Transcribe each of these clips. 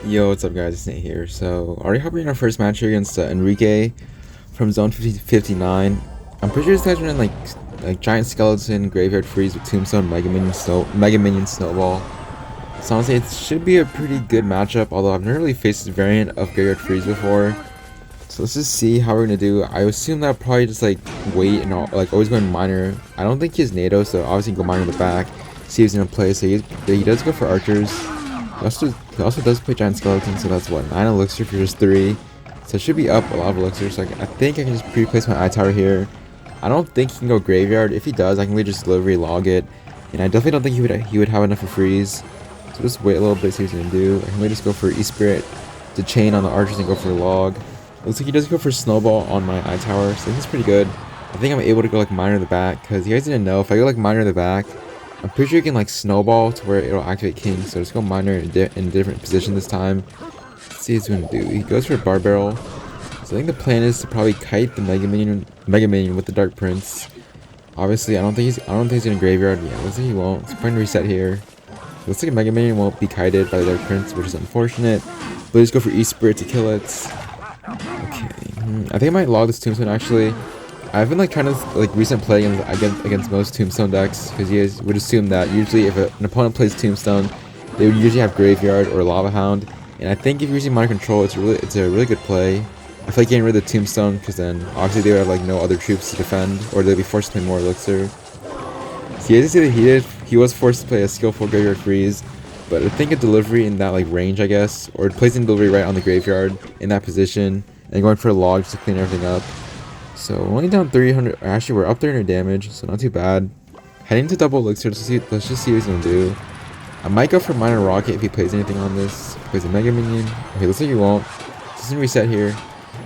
Yo, what's up guys, it's Nate here. So, already hopping in our first match here against Enrique from Zone 59. I'm pretty sure this guy's running like Giant Skeleton, Graveyard Freeze with Tombstone, Mega Minion Snowball. So honestly, it should be a pretty good matchup, although I've never really faced this variant of Graveyard Freeze before. So let's just see how we're gonna do. I assume that I'll probably just like wait and always going minor. I don't think he has NATO, so obviously go minor in the back. See if he's gonna play. So he does go for archers. He also does play Giant Skeleton, so that's what, 9 elixir for just 3. So it should be up a lot of elixir, so I think I can just pre-place my eye tower here. I don't think he can go graveyard. If he does, I can really just delivery log it. And I definitely don't think he would have enough for freeze. So just wait a little bit, see what he's gonna do. I can really just go for E-Spirit to chain on the archers and go for log. Looks like he does go for snowball on my eye tower, so I think it's pretty good. I think I'm able to go like minor in the back, because you guys didn't know, if I go like minor in the back, I'm pretty sure you can like snowball to where it'll activate king, so just go minor in a different position this time. Let's see what he's gonna do. He goes for a bar barrel. So I think the plan is to probably kite the Mega Minion with the Dark Prince. Obviously, I don't think he's gonna graveyard. Yeah, looks like he won't. It's going to reset here. Looks like a Mega Minion won't be kited by the Dark Prince, which is unfortunate. But just go for E-Spirit to kill it. Okay, I think I might log this Tombstone actually. I've been like trying to like recent play against most Tombstone decks, because you guys would assume that usually if an opponent plays Tombstone, they would usually have Graveyard or Lava Hound. And I think if you're using Minor Control, it's a really good play. I feel like getting rid of the Tombstone, because then obviously they would have like no other troops to defend, or they'd be forced to play more elixir. So you guys see that he was forced to play a skillful Graveyard Freeze, but I think a delivery in that like range, I guess, or placing delivery right on the graveyard in that position, and going for a log just to clean everything up. So we're only down 300, actually we're up 300 damage, so not too bad. Heading to double elixir, let's just see what he's gonna do. I might go for minor rocket if he plays anything on this. If he plays a Mega Minion. Okay, looks like he won't. Just gonna reset here.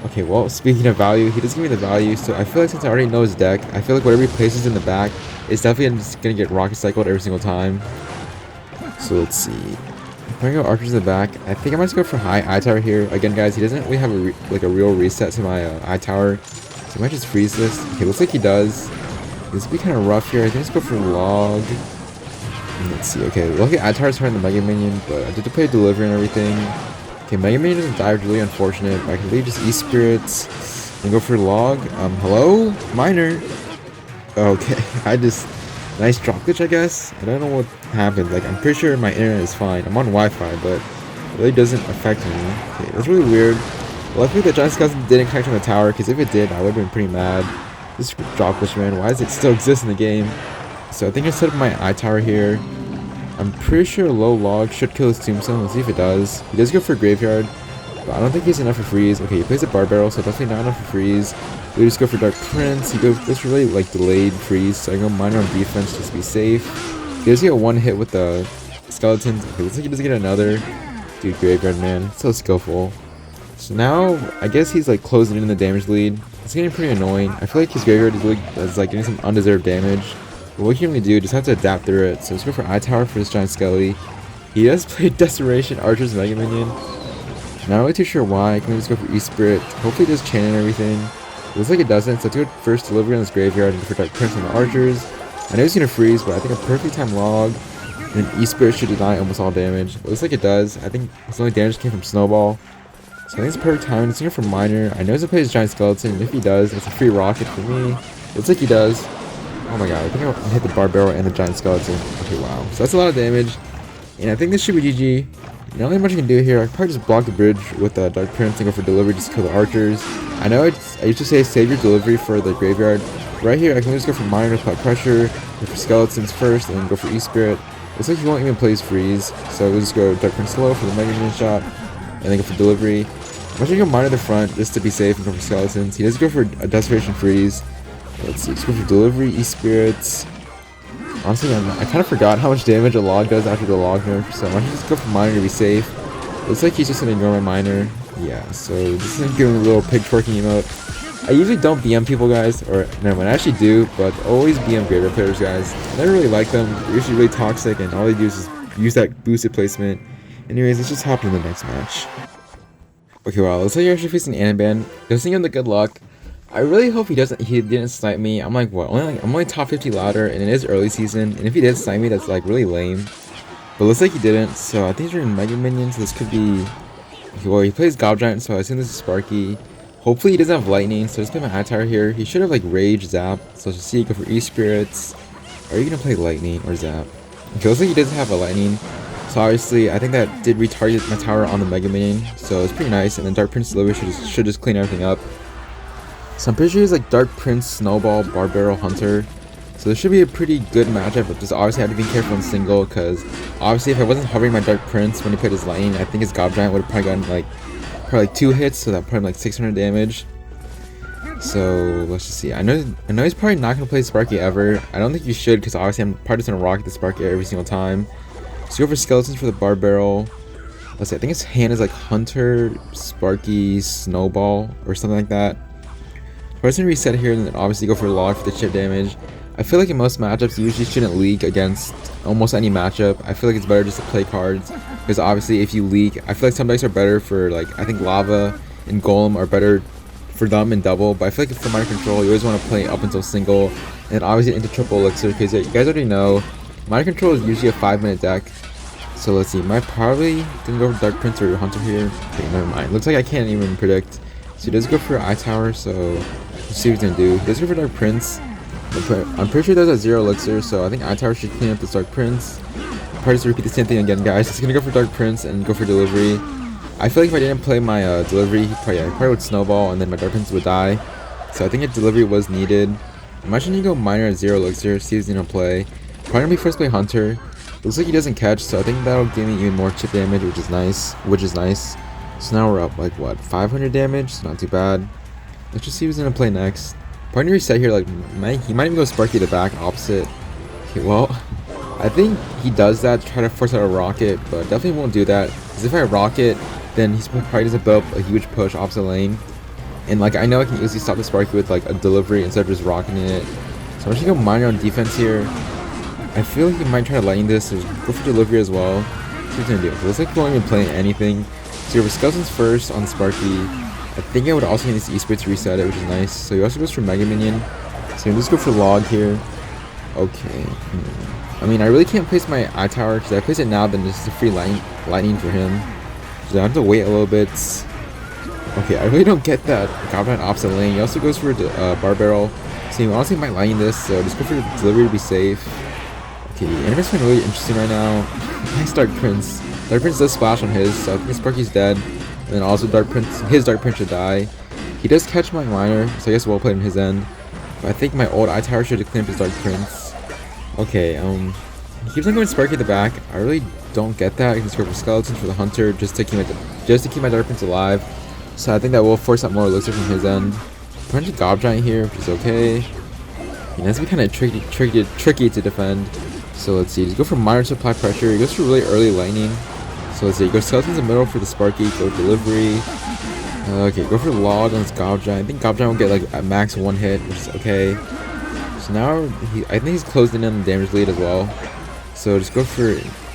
Okay, well, speaking of value, he does give me the value, so I feel like since I already know his deck, I feel like whatever he places in the back is definitely just gonna get rocket cycled every single time. So let's see. If I go archers in the back, I think I might just go for high eye tower here. Again, guys, he doesn't really have a real reset to my eye tower. So I might just freeze this. Okay, looks like he does. This would be kind of rough here. I think let's go for log. Let's see. Okay, look at eye tower's turn the Mega Minion, but I did to play delivery and everything. Okay, Mega Minion doesn't die, really unfortunate. But I can leave just E-Spirits and go for log. Hello? Minor. Okay, nice drop glitch, I guess. I don't know what happened. Like, I'm pretty sure my internet is fine. I'm on Wi-Fi, but it really doesn't affect me. Okay, that's really weird. Luckily the Giant Skeleton didn't connect on the tower, because if it did, I would have been pretty mad. This drop glitch, man, why does it still exist in the game? So I think I set up my eye tower here. I'm pretty sure low log should kill his Tombstone. Let's see if it does. He does go for graveyard, but I don't think he's enough for freeze. Okay, he plays a bar barrel, so definitely not enough for freeze. We just go for Dark Prince. He goes this really like delayed freeze, so I go minor on defense just to be safe. He does get one hit with the skeletons. Okay, looks like he doesn't get another. Dude, graveyard, man, so skillful. So now, I guess he's like closing in the damage lead. It's getting pretty annoying. I feel like his graveyard is like getting some undeserved damage. But what he can really do, just have to adapt through it. So let's go for eye tower for this Giant Skelly. He does play Desperation, Archer's Mega Minion. Not really too sure why. I can just go for E-Spirit. Hopefully it does chain and everything. It looks like it doesn't, so let's go first delivery on this graveyard and go for Dark Prince on the Archers. I know he's gonna freeze, but I think a perfect time log. And E-Spirit should deny almost all damage. It looks like it does. I think his only damage came from Snowball. So I think it's a perfect time. It's here for minor. I know he's gonna play his Giant Skeleton, and if he does, it's a free rocket for me. Looks like he does. Oh my god, I think I hit the bar barrel and the Giant Skeleton. Okay, wow. So that's a lot of damage. And I think this should be GG. Not really much I can do here. I could probably just block the bridge with the Dark Prince and go for delivery just to kill the archers. I know I used to say save your delivery for the graveyard. Right here, I can just go for minor, apply pressure, go for skeletons first, and then go for E-Spirit. Looks like he won't even play his freeze. So we'll just go Dark Prince slow for the Mega Minion shot, and then go for delivery. I'm actually going to minor the front just to be safe and go for skeletons. He does go for a Desperation Freeze. Let's see, let's go for delivery, E-Spirits. Honestly, I kind of forgot how much damage a log does after the log nerf, so I might just go for minor to be safe. Looks like he's just going to ignore my minor. Yeah, so this is giving a little pig twerking emote. I usually don't BM people, guys, or no, I actually do, but always BM graveyard players, guys. I never really like them. They're usually really toxic, and all they do is just use that boosted placement. Anyways, let's just hop into the next match. Okay, well, looks like you're actually facing Anaban. Just give him the good luck. I really hope he didn't snipe me. I'm like, what? I'm only top 50 ladder, and it is early season. And if he did snipe me, that's like really lame. But looks like he didn't. So I think he's running Mega Minions. So this could be Well, he plays Gob Giant, so I assume this is Sparky. Hopefully he doesn't have lightning, so just play my Eye here. He should have like Rage, Zap, so let's see, go for E-Spirits. Are you gonna play lightning or Zap? It feels like he doesn't have a lightning. So obviously, I think that did retarget my tower on the Mega Minion, so it's pretty nice. And then Dark Prince Delivery should just clean everything up. So I'm pretty sure he's like Dark Prince, Snowball, Barbarrel, Hunter. So this should be a pretty good matchup, but just obviously have to be careful in single, because obviously if I wasn't hovering my Dark Prince when he played his lightning, I think his Gob Giant would have probably gotten like 2 hits, so that probably like 600 damage. So let's just see. I know he's probably not gonna play Sparky ever. I don't think you should, because obviously I'm probably just gonna rocket the Sparky every single time. So go for Skeletons for the Barbarrel. Let's see, I think his hand is like Hunter, Sparky, Snowball, or something like that. So I'm just gonna reset here and then obviously go for Log for the chip damage. I feel like in most matchups you usually shouldn't leak against almost any matchup. I feel like it's better just to play cards, because obviously if you leak, I feel like some decks are better for, like, I think Lava and Golem are better for them in double, but I feel like for Mind Control you always want to play up until single, and obviously into triple elixir, because you guys already know Mind Control is usually a 5-minute deck. So let's see, might probably gonna go for Dark Prince or Hunter here. Okay, never mind. Looks like I can't even predict. So he does go for Eye Tower, so let's see what he's gonna do. He does go for Dark Prince. I'm pretty sure there's a 0 elixir, so I think Eye Tower should clean up this Dark Prince. I'll probably just repeat the same thing again, guys. He's gonna go for Dark Prince and go for Delivery. I feel like if I didn't play my Delivery, he probably would Snowball and then my Dark Prince would die. So I think a Delivery was needed. Imagine you go Miner at 0 elixir, see if he's gonna play. Probably gonna be first play Hunter. Looks like he doesn't catch, so I think that'll give me even more chip damage, which is nice. So now we're up like what, 500 damage? So not too bad. Let's just see who's gonna play next. Probably reset here, like he might even go Sparky to the back opposite. Okay, well, I think he does that to try to force out a rocket, but definitely won't do that, because if I rocket, then he's probably doesn't build up a huge push opposite lane. And like I know I can easily stop the Sparky with like a Delivery instead of just rocketing it. So I'm just gonna go Miner on defense here. I feel like he might try to lightning this, so go for Delivery as well. What's he gonna do? It looks like he won't even play anything. So you have Skeletons first on Sparky. I think I would also need this E-Spirits to reset it, which is nice. So he also goes for Mega Minion. So let's go for Log here. Okay. I mean, I really can't place my Eye Tower, because if I place it now, then this is a free lightning for him. So I have to wait a little bit. Okay, I really don't get that Goblin opposite lane. He also goes for Barbarrel. So he honestly might lightning this, so just go for the Delivery to be safe. Okay, Anime's been really interesting right now. Nice Dark Prince. Dark Prince does splash on his, so I think Sparky's dead. And then also his Dark Prince should die. He does catch my Miner, so I guess well played on his end. But I think my old Eye Tower should have cleaned up his Dark Prince. Okay, he keeps on going Sparky at the back. I really don't get that. He can go for Skeletons for the Hunter just to keep my Dark Prince alive. So I think that will force out more elixir from his end. Punch a Gob Giant here, which is okay. And that's be kind of tricky to defend. So let's see, just go for Miner to apply pressure. He goes for really early lightning. So let's see, go Skeletons in the middle for the Sparky, go Delivery. Okay, go for Log on this Gob Giant. I think Gob Giant will get like at max 1 hit, which is okay. So now I think he's closed in on the damage lead as well. So just go for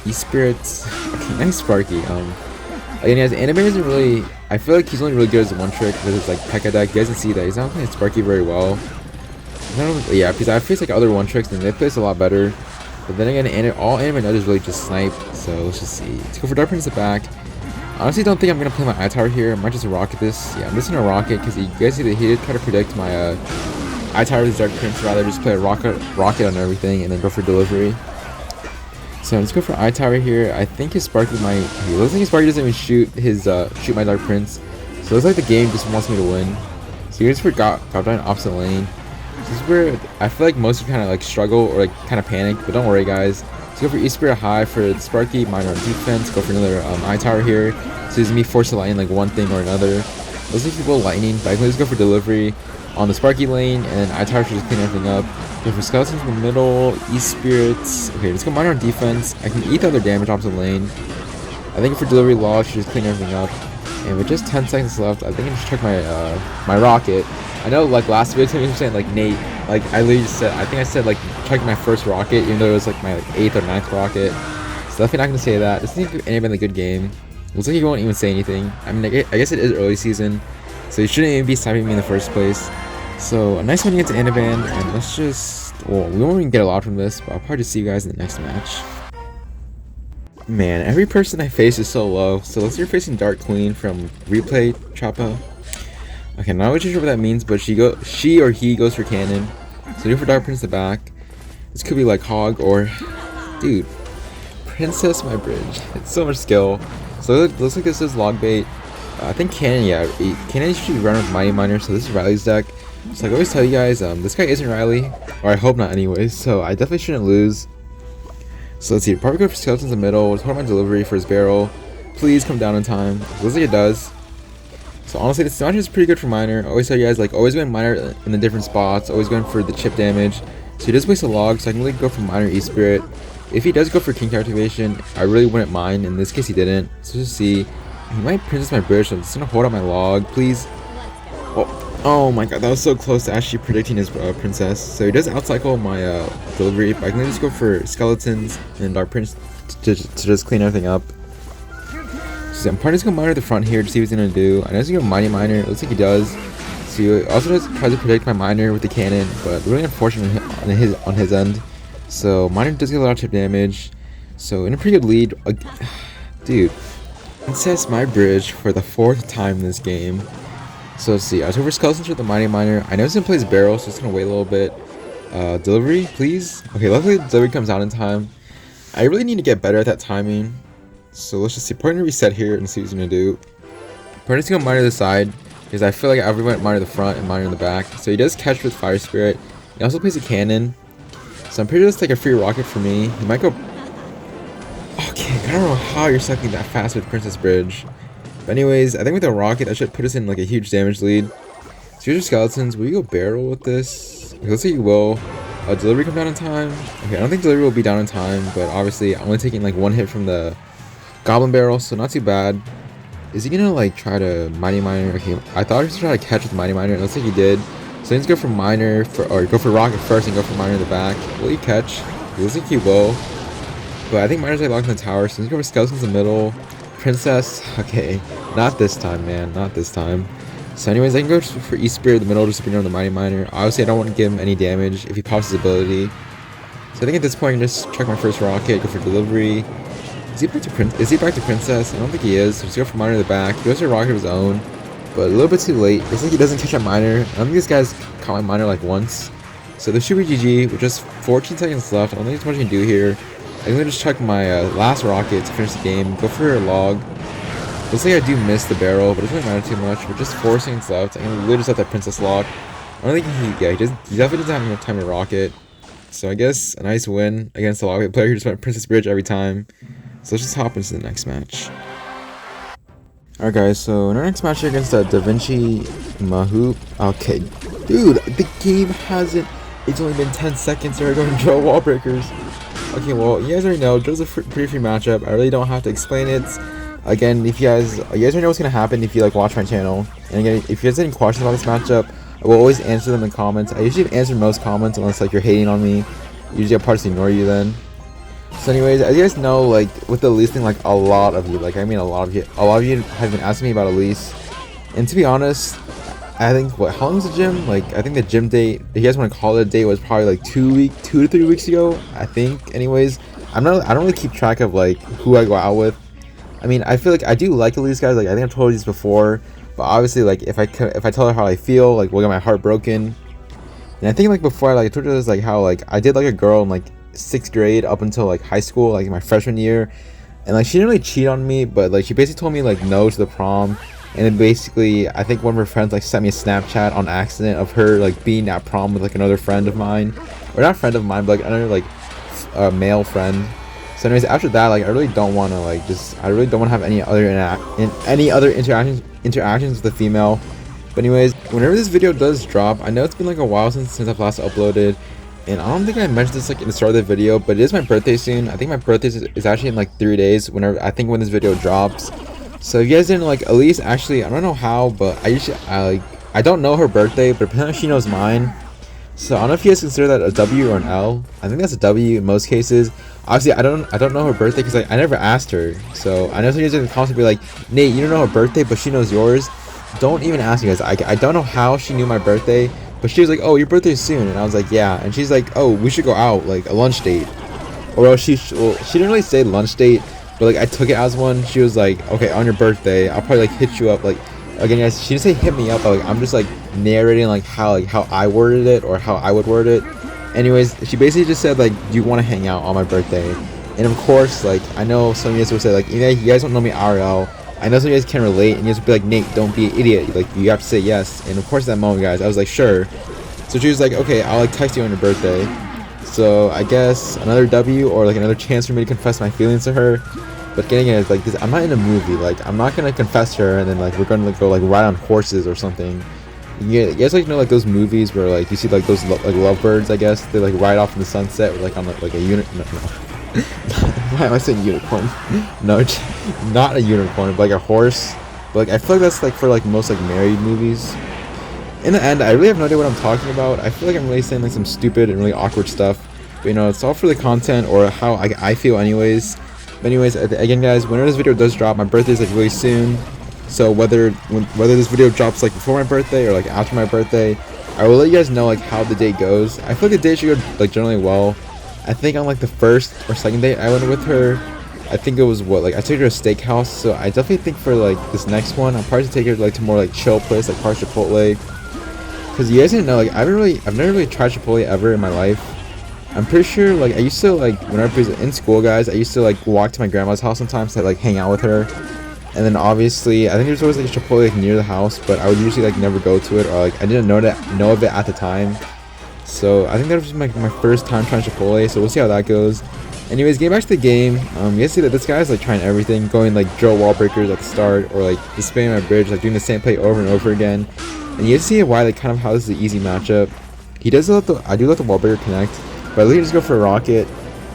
E-Spirits. Okay, nice Sparky. Again, his anime isn't really. I feel like he's only really good as a one trick with his like P.E.K.K.A deck. You guys can see that he's not playing Sparky very well. Yeah, because I face like other one tricks and they play this a lot better. But then again, all anime does is really just snipe. So let's just see. Let's go for Dark Prince at the back. Honestly, don't think I'm gonna play my Eye Tower here. I might just rocket this. Yeah, I'm just gonna rocket because you guys see that he did try to predict my Eye Tower with Dark Prince. Rather just play a rocket on everything and then go for Delivery. So let's go for Eye Tower here. I think his Sparky might. It looks like his Sparky doesn't even shoot my Dark Prince. So it looks like the game just wants me to win. So here's for Gob Giant opposite lane. This is where I feel like most kind of like struggle or like kind of panic, but don't worry, guys. Let's go for E-Spirit high for the Sparky, Miner on defense. Go for another Eye Tower here. So he's me forced to lightning like one thing or another. Looks like he will lightning, but I can just go for Delivery on the Sparky lane, and Eye Tower should just clean everything up. Go for Skeletons in the middle, E-Spirits. Okay, let's go Miner on defense. I can eat the other damage opposite lane. I think for Delivery Log should just clean everything up. And with just 10 seconds left, I think I should check my my rocket. I know like last video you were saying like Nate, like I literally just said, I think I said like checking my first rocket, even though it was like my 8th or 9th rocket. So definitely not gonna say that. This ain't been a good game. Looks like he won't even say anything. I mean, I guess it is early season, so he shouldn't even be sniping me in the first place. So a nice win against Anaband, and let's just, well, we won't even get a lot from this, but I'll probably just see you guys in the next match. Man, every person I face is so low. So let's say you're facing Dark Queen from Replay Choppa. Okay, not really sure what that means, but she or he goes for cannon. So do for Dark Prince the back. This could be like Hog or, dude, Princess my bridge. It's so much skill. So it looks like this is log bait. I think cannon, yeah, cannon should run with Mighty Miner. So this is Riley's deck. So like I always tell you guys, this guy isn't Riley, or I hope not, anyways. So I definitely shouldn't lose. So let's see. Probably go for skeletons in the middle. Let's hold my delivery for his barrel. Please come down in time. Looks like it does. So honestly, this match is pretty good for Miner. I always tell you guys, like, always going Miner in the different spots. Always going for the chip damage. So he does waste a log, so I can really go for Miner E-Spirit. If he does go for King activation, I really wouldn't mind. In this case, he didn't. So just see. He might Princess my bridge, so I'm just going to hold out my log, please. Oh my god, that was so close to actually predicting his Princess. So he does outcycle my delivery, but I can just go for Skeletons and Dark Prince to just clean everything up. So I'm probably just going to Miner the front here to see what he's going to do. I know he's going to Mighty Miner. It looks like he does. So he also does try to predict my Miner with the cannon, but really unfortunate on his end. So Miner does get a lot of chip damage. So in a pretty good lead. Dude. Princess my bridge for the 4th time in this game. So let's see. I was over Skeletons with the Mighty Miner. I know he's going to play his barrel, so it's going to wait a little bit. Delivery, please. Okay, luckily the delivery comes out in time. I really need to get better at that timing. So let's just see. Probably gonna reset here and see what he's gonna do. Probably just gonna Miner the side because I feel like everyone Miner the front and Miner in the back. So he does catch with Fire Spirit. He also plays a cannon. So I'm pretty sure that's like a free rocket for me. He might go. Okay, I don't know how you're sucking that fast with Princess Bridge. But anyways, I think with a rocket that should put us in like a huge damage lead. So here's your Skeletons. Will you go barrel with this? Okay, let's say you will. Delivery come down in time. Okay, I don't think delivery will be down in time, but obviously I'm only taking like 1 hit from the Goblin Barrel, so not too bad. Is he gonna like try to Mighty Miner? Okay, I thought he was gonna try to catch with Mighty Miner. It looks like he did. So he's go for Miner or go for Rocket first and go for Miner in the back. Will he catch? It looks like he will. But I think Miner's like locked in the tower, so he's go for Skeletons in the middle. Princess, okay, not this time, man, not this time. So anyways, I can go for E-Spirit in the middle just to bring down the Mighty Miner. Obviously, I don't want to give him any damage if he pops his ability. So I think at this point, I can just check my first rocket, go for delivery. Is he back to Princess? I don't think he is. So just go for Miner in the back. He goes for a rocket of his own, but a little bit too late. Looks like he doesn't catch a Miner. I don't think this guy's caught my Miner like once. So this should be GG with just 14 seconds left. I don't think there's much you can do here. I'm gonna just check my last rocket to finish the game. Go for a log. Looks like I do miss the barrel, but it doesn't matter too much. With just 4 seconds left, I'm gonna literally just let that Princess lock. I don't think he definitely doesn't have enough time to rocket. So I guess a nice win against the log player who just went Princess Bridge every time. So let's just hop into the next match. Alright guys, so in our next match against Da Vinci Mahu. Okay, dude, the game hasn't. It's only been 10 seconds. They're going to draw wall breakers. Okay, well, you guys already know. Drill's a pretty free matchup. I really don't have to explain it. Again, if you guys already know what's gonna happen if you like watch my channel. And again, if you guys have any questions about this matchup, I will always answer them in comments. I usually answer most comments unless like you're hating on me. Usually I'll probably just ignore you then. So anyways, as you guys know, like with the Elise thing, like a lot of you have been asking me about Elise. And to be honest, I think how long was the gym? Like I think the gym date, if you guys want to call it a date, was probably like 2 to 3 weeks ago. I think. Anyways, I don't really keep track of like who I go out with. I mean, I feel like I do like Elise guys. Like I think I've told you this before, but obviously like if I tell her how I feel, like we'll get my heart broken. And I think like before I told her this, like how like I did like a girl in like 6th grade up until like high school, like my freshman year, and like she didn't really cheat on me, but like she basically told me like no to the prom. And then basically I think one of her friends like sent me a Snapchat on accident of her like being at prom with like another friend of mine, or not friend of mine, but like another like male friend. So anyways, after that, like I really don't want to have any other interactions with the female. But anyways, whenever this video does drop, I know it's been like a while since I've last uploaded, and I don't think I mentioned this like in the start of the video, but it is my birthday soon. I think my birthday is actually in like 3 days. When this video drops. So if you guys didn't like Elise, actually I don't know how, but I don't know her birthday, but apparently she knows mine. So I don't know if you guys consider that a W or an L. I think that's a W in most cases. Obviously, I don't know her birthday because I never asked her. So I know some of you guys in the comments will be like, Nate, you don't know her birthday, but she knows yours. Don't even ask you guys. I don't know how she knew my birthday, but she was like, oh, your birthday's soon, and I was like, yeah. And she's like, oh, we should go out, like a lunch date. Or else she didn't really say lunch date, but like I took it as one. She was like, okay, on your birthday, I'll probably like hit you up. Like again, guys, she didn't say hit me up, but like I'm just like narrating like how I worded it or how I would word it. Anyways, she basically just said like, do you want to hang out on my birthday? And of course, like I know some of you guys will say like, you guys don't know me IRL. I know some of you guys can relate, and you guys will be like, Nate, don't be an idiot. Like you have to say yes. And of course, at that moment, guys, I was like, sure. So she was like, okay, I'll like text you on your birthday. So I guess another W or like another chance for me to confess my feelings to her. But getting it is like this, I'm not in a movie. Like I'm not gonna confess to her and then like we're gonna like, go like ride on horses or something. You guys like know like those movies where like you see like those like lovebirds, I guess they like ride off in the sunset with, like on like a no. Why am I saying unicorn? No, not a unicorn, but like a horse. But like I feel like that's like for like most like married movies. In the end, I really have no idea what I'm talking about. I feel like I'm really saying like some stupid and really awkward stuff. But you know, it's all for the content or how I feel anyways. But anyways, again guys, whenever this video does drop, my birthday is like really soon. So whether this video drops like before my birthday or like after my birthday, I will let you guys know like how the day goes. I feel like the day should go like generally well. I think on like the first or second date I went with her, I think it was what, like I took her to a steakhouse. So I definitely think for like this next one, I'll probably take her like to more like chill place like Park Chipotle. Cause you guys didn't know, like I've never really tried Chipotle ever in my life. I'm pretty sure like I used to like whenever I was in school, guys, I used to like walk to my grandma's house sometimes to like hang out with her. And then obviously I think there's always like a Chipotle like near the house, but I would usually like never go to it or like I didn't know of it at the time. So I think that was my first time trying Chipotle, so we'll see how that goes. Anyways, getting back to the game, you guys see that this guy's like trying everything, going like drill wall breakers at the start, or like just spamming my bridge, like doing the same play over and over again. And you guys see why like kind of how this is an easy matchup. He does I do let the wall breaker connect, but I literally just go for a rocket.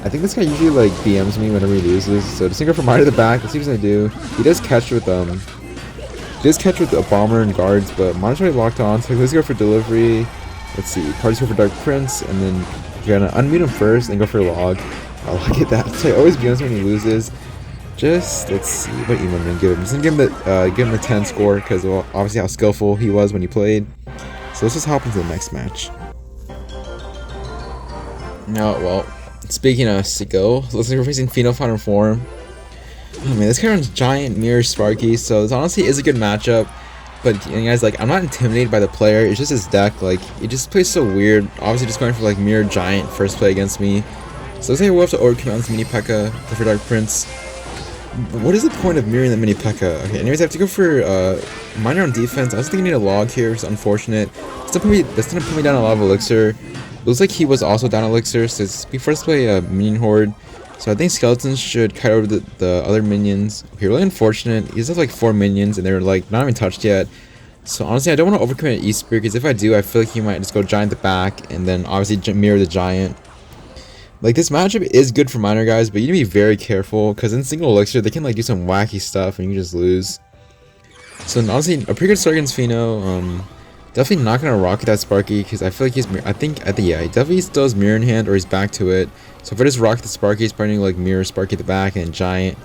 I think this guy usually like BMs me whenever he loses, so just go from right to the back. Let's see what he's gonna do. He does catch with a bomber and guards, but mine's already locked on, so let's go for delivery. Let's see, parties go for Dark Prince, and then you're gonna unmute him first and go for log. Oh, look at that. So he always BMs when he loses. Just let's see what email I'm gonna give him. Just gonna give him the 10 score because well, obviously how skillful he was when he played. So let's just hop into the next match. No, well, speaking of skill, let's say we're facing Final Form. Oh man, this guy runs Giant, Mirror, Sparky, so this honestly is a good matchup. But you guys, like, I'm not intimidated by the player. It's just his deck. Like, he just plays so weird. Obviously, just going for like Mirror, Giant first play against me. So let's say we'll have to overcome on this mini P.E.K.K.A. Go for Dark Prince. What is the point of mirroring the mini P.E.K.K.A? Okay, anyways, I have to go for minor on defense. I was thinking I need a log here, which is unfortunate. That's gonna put me down a lot of elixir. Looks like he was also down elixir, so we first play a minion horde. So I think skeletons should kite over the other minions. Okay, really unfortunate. He has like 4 minions and they're like not even touched yet. So honestly, I don't want to overcommit East Spear because if I do, I feel like he might just go Giant the back and then obviously mirror the Giant. Like this matchup is good for minor guys, but you need to be very careful because in single elixir they can like do some wacky stuff and you can just lose. So honestly, a pretty good start against Pheno. Definitely not gonna rocket that Sparky because I feel like I think yeah, he definitely still has mirror in hand or he's back to it. So if I just rocket the Sparky, he's probably gonna like mirror Sparky at the back and Giant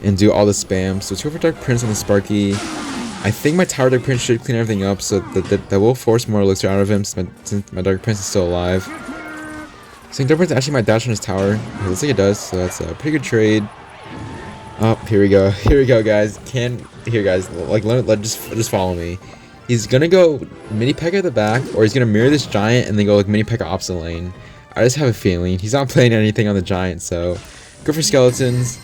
and do all the spam. So let's go for Dark Prince on the Sparky. I think my Tower Dark Prince should clean everything up, so that will force more elixir out of him since my Dark Prince is still alive. So Dark Prince actually might dash on his tower. It looks like it does, so that's a pretty good trade. Oh, here we go. Here we go, guys. Here, guys. Like, just follow me. He's gonna go mini P.E.K.K.A at the back, or he's gonna mirror this Giant and then go like mini P.E.K.K.A opposite lane. I just have a feeling he's not playing anything on the Giant, so go for skeletons.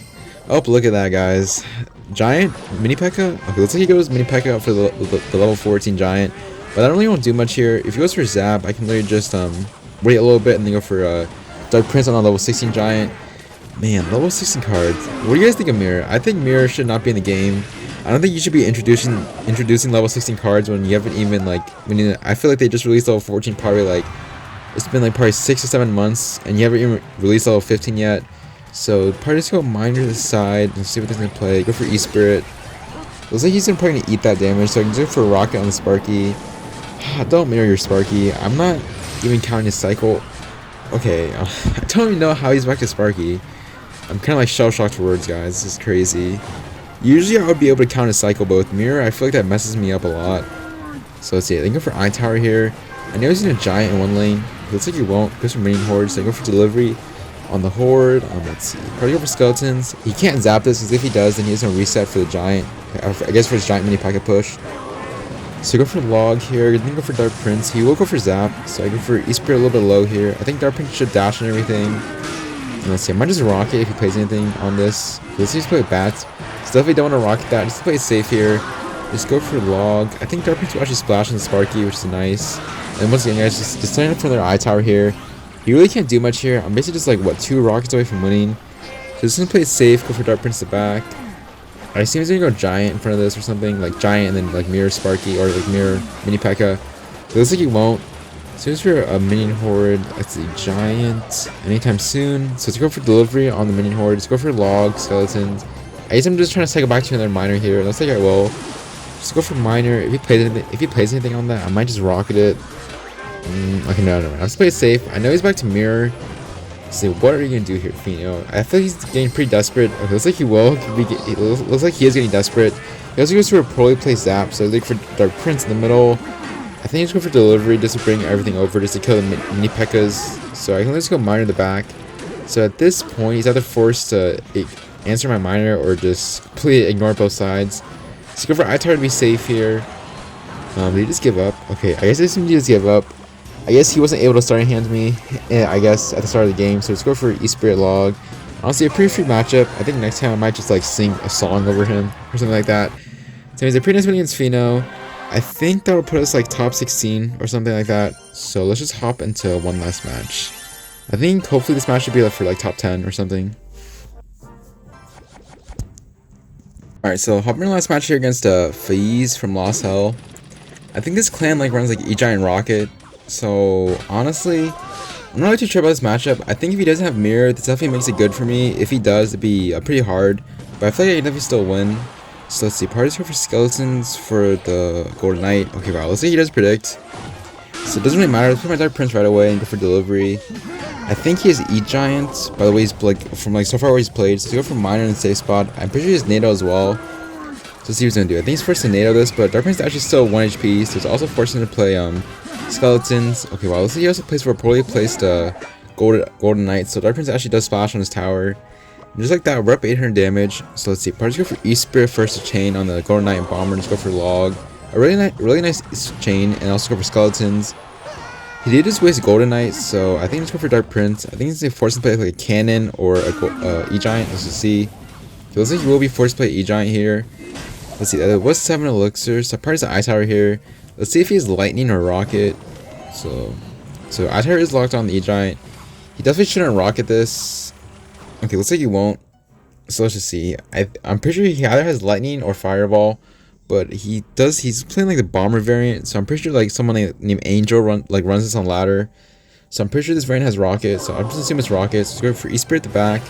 Oh, look at that, guys. Giant mini P.E.K.K.A. Okay, looks like he goes mini P.E.K.K.A for the level 14 Giant, but I don't really want to do much here. If he goes for Zap, I can literally just wait a little bit and then go for Dark Prince on a level 16 Giant. Man, level 16 cards. What do you guys think of Mirror? I think Mirror should not be in the game. I don't think you should be introducing level 16 cards when you haven't even like I feel like they just released level 14 probably like it's been like probably 6 or 7 months and you haven't even released level 15 yet. So probably just go Miner to the side and see what they're gonna play. Go for E-Spirit. Looks like he's probably gonna eat that damage, so I can go for a Rocket on the Sparky. Don't mirror your Sparky. I'm not even counting his cycle. Okay, I don't even know how he's back to Sparky. I'm kind of like shell-shocked for words, guys. This is crazy. Usually I would be able to count a cycle, but with Mirror, I feel like that messes me up a lot. So let's see. I think go for Eye Tower here. I know he's in a Giant in one lane. Looks like he won't. Goes for Minion Horde, so I go for Delivery. on the horde. Let's see. Probably go for skeletons. He can't zap this because if he does, then he has no reset for the giant. I guess for his giant mini packet push. So go for log here. Then go for Dark Prince. He will go for zap. So I go for E-Spirit a little bit low here. I think Dark Prince should dash and everything. And let's see. I might just rocket if he plays anything on this. Let's just play with bats. So definitely don't want to rocket that. Just play it safe here. Just go for log. I think Dark Prince will actually splash on the Sparky, which is nice. And once again, guys, just sign up for their eye tower here. You really can't do much here. I'm basically just like, what, 2 rockets away from winning. So just gonna play it safe, go for Dark Prince to back. I assume he's gonna go giant in front of this or something, like giant and then like mirror Sparky or like mirror mini P.E.K.K.A. It looks like he won't. As soon as we're a minion horde, let's see, giant anytime soon. So let's go for delivery on the minion horde. Let's go for log, skeletons. I guess I'm just trying to cycle back to another miner here. Looks like I will. Just go for miner. If he plays anything on that, I might just rocket it. Okay, no. I'll just play it safe. I know he's back to mirror. So what are you gonna do here, Fino? I feel like he's getting pretty desperate. Okay, looks like he will. It looks like he is getting desperate. He also goes for a poorly placed zap. So I look for Dark Prince in the middle. I think he's going for delivery just to bring everything over, just to kill the mini P.E.K.K.As. So I can just go miner in the back. So at this point, he's either forced to answer my miner or just completely ignore both sides. So go for I-Tower to be safe here. Did he just give up? Okay, I guess I assumed he just give up. I guess he wasn't able to starting hand me, I guess, at the start of the game. So let's go for E-Spirit log. Honestly, a pretty free matchup. I think next time I might just like sing a song over him or something like that. So he's a pretty nice win against Fino. I think that will put us like top 16 or something like that. So let's just hop into one last match. I think hopefully this match should be like for like top 10 or something. Alright, so hopping in the last match here against FaZe from Lost Hell. I think this clan like runs like E-Giant Rocket. So honestly, I'm not really too sure about this matchup. I think if he doesn't have mirror, this definitely makes it good for me. If he does, it'd be pretty hard. But I feel like I can definitely still win. So let's see, parties here for skeletons for the Golden Knight. Okay, wow, let's see, he does predict. So it doesn't really matter. Let's put my Dark Prince right away and go for delivery. I think he has E-Giant. By the way, he's like from like so far where he's played. So let's go for Miner in the safe spot. I'm pretty sure he has NATO as well. So let's see what he's gonna do. I think he's forced to NATO this, but Dark Prince is actually still 1 HP. So it's also forcing him to play skeletons. Okay, wow, let's see, he also plays for a poorly placed Golden Knight. So Dark Prince actually does splash on his tower. And just like that, we're up 800 damage. So let's see, parties go for E-Spirit first to chain on the Golden Knight and Bomber. Just go for log. A really nice chain, and also go for skeletons. He did just waste Golden Knight, so I think let's go for Dark Prince. I think he's gonna force him to play like a cannon or a E-Giant. Let's just see. It looks like he will be forced to play E-Giant here. Let's see, there was 7 elixirs. So parties the I-Tower here. Let's see if he has lightning or rocket. So I-Tower is locked on the E-Giant. He definitely shouldn't rocket this. Okay, looks like he won't. So let's just see. I'm pretty sure he either has lightning or fireball, but he's playing like the bomber variant. So I'm pretty sure like someone named Angel runs this on ladder. So I'm pretty sure this variant has rocket. So I'm just assuming it's rocket. So let's go for E-Spirit at the back.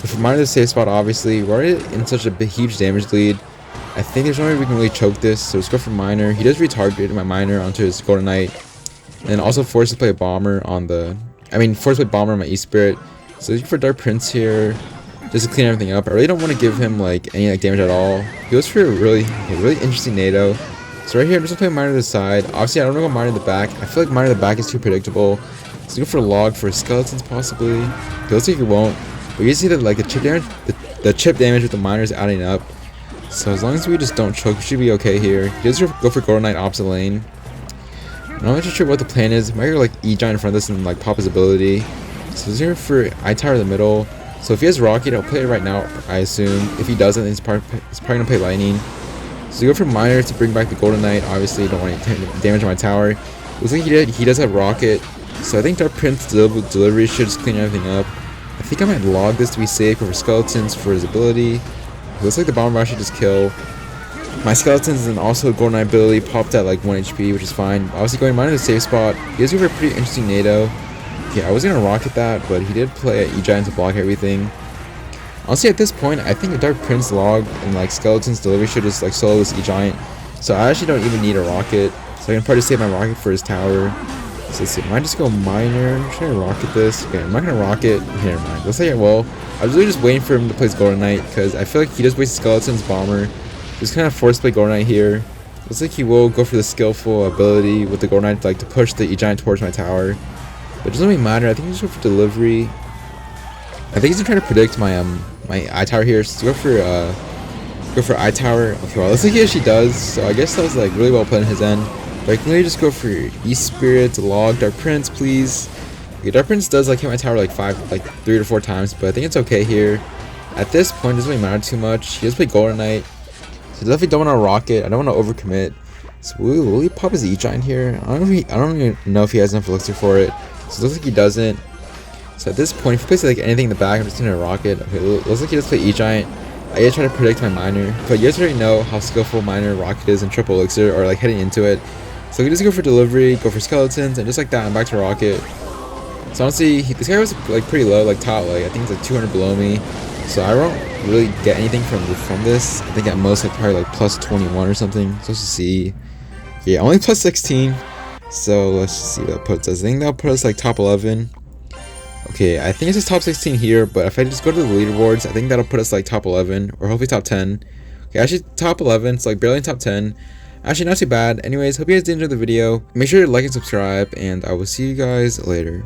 But for Miner the safe spot, obviously we're already in such a huge damage lead. I think there's no way we can really choke this. So let's go for Miner. He does retarget my Miner onto his Golden Knight, and then also forced to play a bomber on the. Forced to play bomber on my E-Spirit. So looking for Dark Prince here, just to clean everything up. I really don't want to give him like any like damage at all. He goes for a really interesting NATO. So right here, I'm just gonna play Miner to the side. Obviously, I don't know about Miner in the back. I feel like Miner in the back is too predictable. So go for log for skeletons possibly. It looks like he won't. But you can see that like the chip damage with the Miner is adding up. So as long as we just don't choke, we should be okay here. He does go for Golden Knight opposite lane. I'm not really sure what the plan is. Might go like E-Giant in front of this and like pop his ability. So he's here for I-Tower in the middle. So if he has rocket, he'll play it right now, I assume. If he doesn't, then he's probably gonna play lightning. So you go for Miner to bring back the Golden Knight. Obviously, don't want any damage on my tower. Looks like he does have rocket. So I think Dark Prince delivery should just clean everything up. I think I might log this to be safe over skeletons for his ability. It looks like the bomber should just kill my skeletons, and also Golden Knight ability popped at like 1 HP, which is fine. Obviously going Miner to the safe spot. He does go for a pretty interesting NATO. Yeah, I was gonna rocket that, but he did play an E-Giant to block everything. Honestly, at this point, I think a Dark Prince log and like skeletons delivery should just like solo this E-Giant. So I actually don't even need a rocket. So I can probably save my rocket for his tower. So let's see, I might just go Miner. Should I rocket this? Okay, I'm not gonna rocket. Okay, never mind. Looks like I will. I was really just waiting for him to play his Golden Knight because I feel like he does waste skeletons bomber. Just kind of forced play Golden Knight here. Looks like he will go for the skillful ability with the Golden Knight like to push the E-Giant towards my tower. But it doesn't really matter. I think he just go for delivery. I think he's gonna try to predict my my eye tower here. So go for eye tower. Okay, well, looks like he actually does. So I guess that was like really well played on his end. But I can really just go for East Spirit, Log, Dark Prince, please. Okay, Dark Prince does like hit my tower like 3 to 4 times, but I think it's okay here. At this point, it doesn't really matter too much. He does play Golden Knight, so definitely don't want to rocket. I don't want to overcommit. So will he pop his E-Giant here? I don't even know if he has enough elixir for it. So it looks like he doesn't. So at this point, if he plays like anything in the back, I'm just gonna rocket. Okay, looks like he does play E-Giant. I gotta try to predict my miner, but you guys already know how skillful miner rocket is in triple elixir, or like heading into it. So we just go for delivery, go for skeletons, and just like that, I'm back to rocket. So honestly, this guy was like pretty low, like top, like I think it's like 200 below me. So I don't really get anything from this. I think at most like probably like plus 21 or something. So let's just see. Yeah, only plus 16. So let's just see what that puts us. I think that'll put us like top 11. Okay, I think it's just top 16 here, but if I just go to the leaderboards, I think that'll put us like top 11 or hopefully top 10. Okay, actually top 11, so like barely in top 10. Actually, not too bad. Anyways, hope you guys did enjoy the video. Make sure to like and subscribe, and I will see you guys later.